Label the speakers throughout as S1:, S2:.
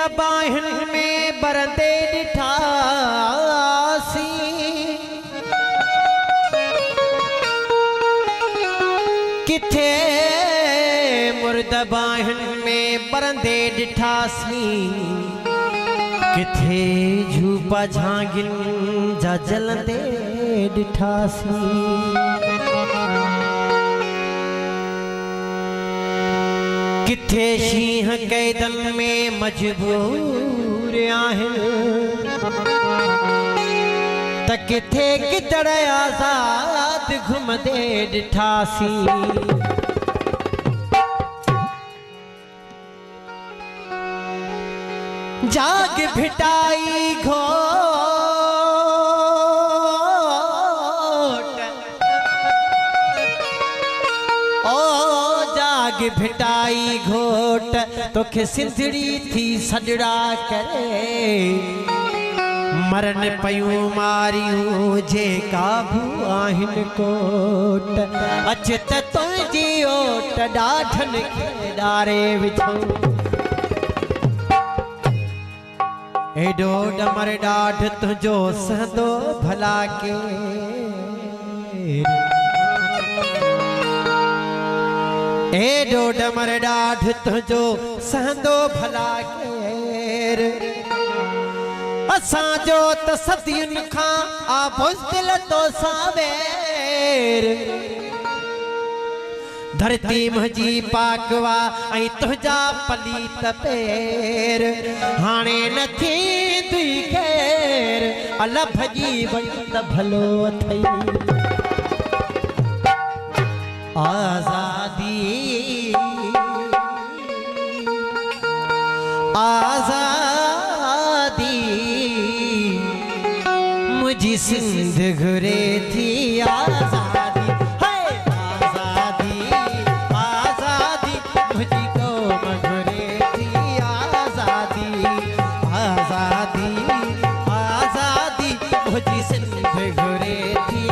S1: मुर्दाबाहन में बरंदे ॾिठासी किथे मुर्दाबाहन में बरंदे ॾिठासी किथे झूपा झांगिन जा जलंदे ॾिठासी किथे शींह कैदन में मजबूर आहिनि त किथे गिदड़ आज़ाद घुमंदे ॾिठासी जाग भिटाई घोट ओ जाग भिटाई घोट तोखे सिंधड़ी थी सजड़ा करे मरन पयूं मारियूं जे काबू आहिनि कोट अच त तुंहिंजी ओट ॾाढनि खे ॾारे विझो एडो डमर ॾाढ तुंहिंजो सहंदो भला के एडो डमर ॾाढ तुंहिंजो सहंदो भला केर असांजो त सदियुनि खां आबुज़दिल तो सावेर धरती मुंहिंजी पाकवा ऐं तुंहिंजा पलीत पेर हाणे न थींदी ख़ैर अल भॼी वई त भलो अथई आज़ादी आज़ादी मुंहिंजी सिंध घुरे थी आज़ादी आज़ादी आज़ादी मुंहिंजी क़ौम घुरे थी आज़ादी आज़ादी आज़ादी मुंहिंजी सिंध घुरे थी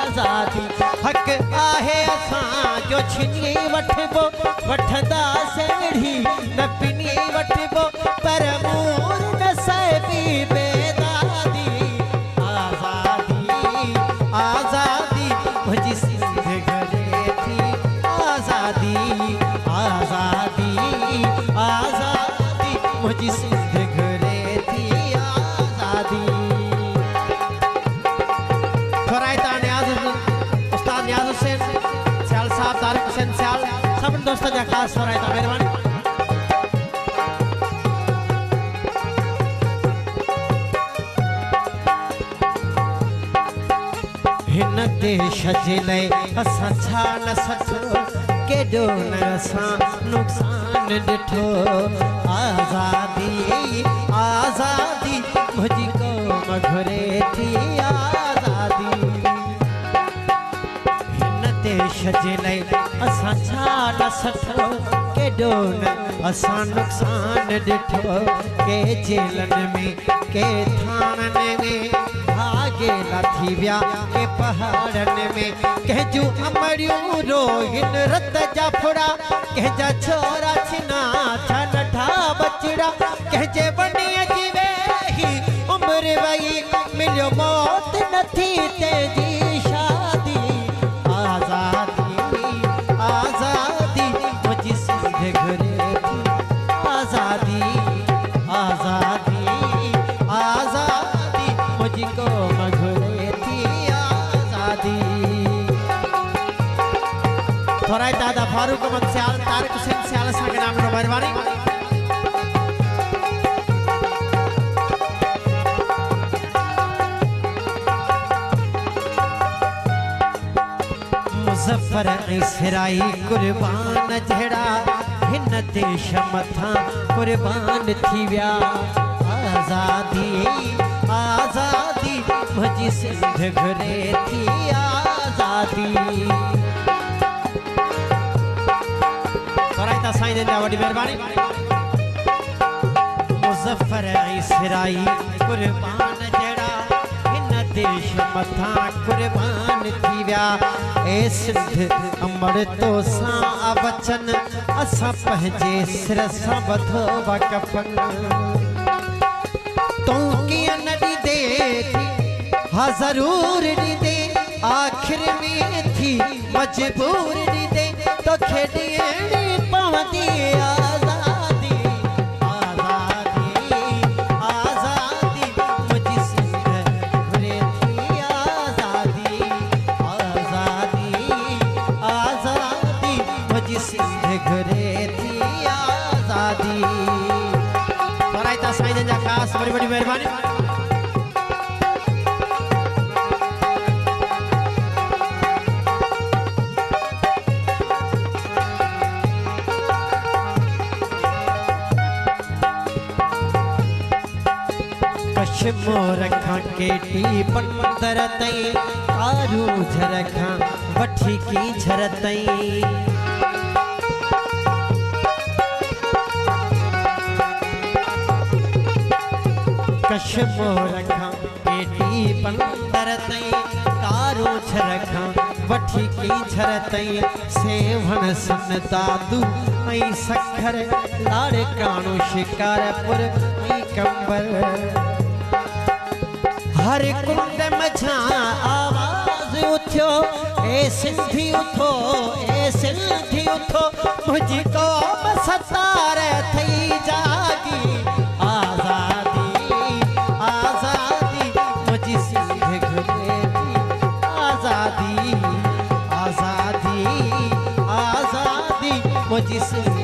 S1: आज़ादी हक़ आहे असांजो छिनी वठबो वठंदा सेढ़ी न पिनी वठबो पर मूर न साहिबी बेदादी आज़ादी आज़ादी मुंहिंजी सिंध घुरे थी आज़ादी आज़ादी आज़ादी मुंहिंजी सिंध घुरे थी आज़ादी फ़राइता नियाज़ उस्ताद नियाज़ हुसैन सियाल साहब तारिक हुसैन सियाल सभिनी दोस्तनि जा ख़ासि फ़राइता महिरबानी हिन देश जे लाइ असां छा न सठो केॾो न असां नुक़सान ॾिठो आज़ादी आज़ादी मुंहिंजी क़ौम घुरे थी आज़ादी हिन देश जे लाइ असां छा न सठो केॾो न असां नुक़सान ॾिठो के जेलनि में के थाणनि में भागेला थी विया के पहाड़नि में कंहिंजूं अमड़ियूं रोहिन रत जा फुड़ा कंहिंजा छोरा छिना छा नंढा बचड़ा कंहिंजे बनीअ जी वेही उमिरि वई मिलियो मौत नथी तंहिंजी शादी आज़ादी आज़ादी मुंहिंजी सिंध घुरे थी आज़ादी आज़ादी आज़ादी मुंहिंजी क़ौम घुरे थी आज़ादी थोरा दादा फारूक अहमद सियाल तारिक हुसैन सियाल सां गॾु आहिनि महिरबानी मुज़फ़र ऐं सिराई कुर्बान जहिड़ा हिन देश मथां कुर्बान थी विया आज़ादी आज़ादी मुंहिंजी सिंध घुरे थी आज़ादी फ़राइता साईं जा वॾी महिरबानी मुज़फ़र ऐं सिराई कुर्बान जहिड़ा हिन देश मथा कुर्बान थी विया ए सिंध अमर तो सां वचन असां पंहिंजे सिर सां बधो वकफन तूं कीअं न ॾींदे हा ज़रूर ॾींदे आख़िर में थी मजबूर ॾींदे तोखे ॾियणी पवंदी आज़ादी आज़ादी आज़ादी मुंहिंजी सिंध घुरे थी आज़ादी आज़ादी आज़ादी मुंहिंजी सिंध घुरे थी आज़ादी वराई था साईं जन जा ख़ासि वॾी वॾी महिरबानी मोर खां केटी पंदर तई कारू झर खां वठी की झर तई कश्मीर खां केटी पंदर तई कारू झर खां वठी की झर तई सेवण सन दादू ऐं सखर लाड़ काणो शिकारपुर ऐं कंबर हर कुंड मझा आवाज उठो ए सिंधी उठो मुझी कौम सतार थई जागी आज़ादी आज़ादी मुझी सिंध घुरे थी आज़ादी आज़ादी आज़ादी मुझी सिंध